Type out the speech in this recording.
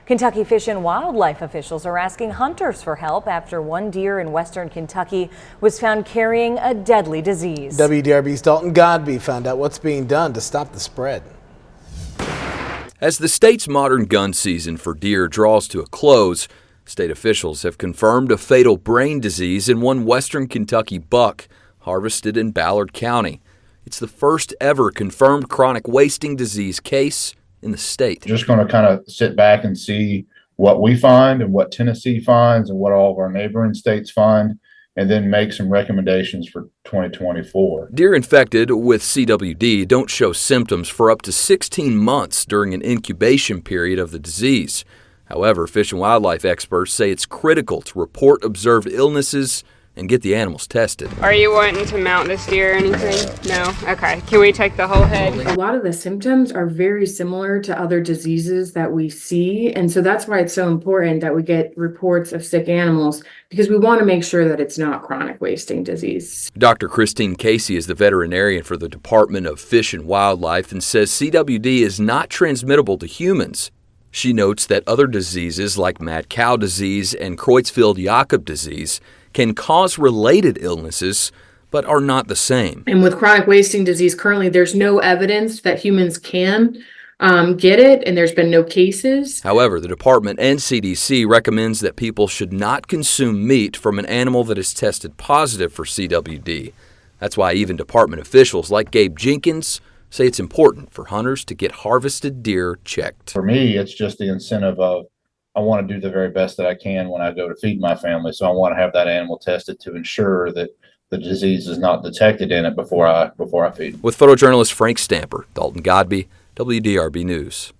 Kentucky Fish and Wildlife officials are asking hunters for help after one deer in western Kentucky was found carrying a deadly disease. WDRB's Dalton Godby found out what's being done to stop the spread. As the state's modern gun season for deer draws to a close, state officials have confirmed a fatal brain disease in one western Kentucky buck harvested in Ballard County. It's the first ever confirmed chronic wasting disease case in the state. Just going to kind of sit back and see what we find and what Tennessee finds and what all of our neighboring states find, and then make some recommendations for 2024. Deer infected with CWD don't show symptoms for up to 16 months during an incubation period of the disease. However, fish and wildlife experts say it's critical to report observed illnesses and get the animals tested. Are you wanting to mount this deer or anything? No? Okay. Can we take the whole head? A lot of the symptoms are very similar to other diseases that we see. And so that's why it's so important that we get reports of sick animals, because we want to make sure that it's not chronic wasting disease. Dr. Christine Casey is the veterinarian for the Department of Fish and Wildlife and says CWD is not transmittable to humans. She notes that other diseases like mad cow disease and Creutzfeldt-Jakob disease can cause related illnesses, but are not the same. And with chronic wasting disease, currently there's no evidence that humans can get it, and there's been no cases. However, the department and CDC recommends that people should not consume meat from an animal that is tested positive for CWD. That's why even department officials like Gabe Jenkins say it's important for hunters to get harvested deer checked. For me, it's just the incentive of I want to do the very best that I can when I go to feed my family. So I want to have that animal tested to ensure that the disease is not detected in it before I feed. With photojournalist Frank Stamper, Dalton Godby, WDRB News.